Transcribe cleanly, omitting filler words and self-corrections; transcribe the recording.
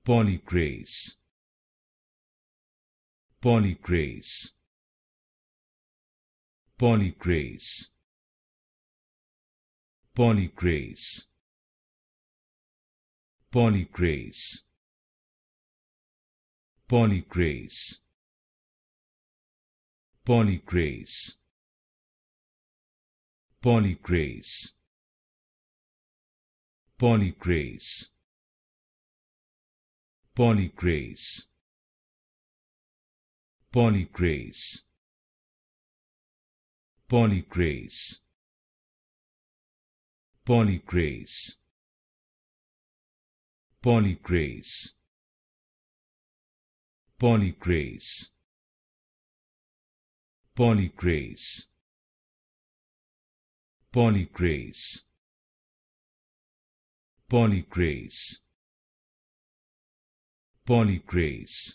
Polycrase, Polycrase, Polycrase, Polycrase, Polycrase, Polycrase, Polycrase, Polycrase, Polycrase, Polycrase, Polycrase, Polycrase, Polycrase, Polycrase, Polycrase, Polycrase, Polycrase, Polycrase, Polycrase,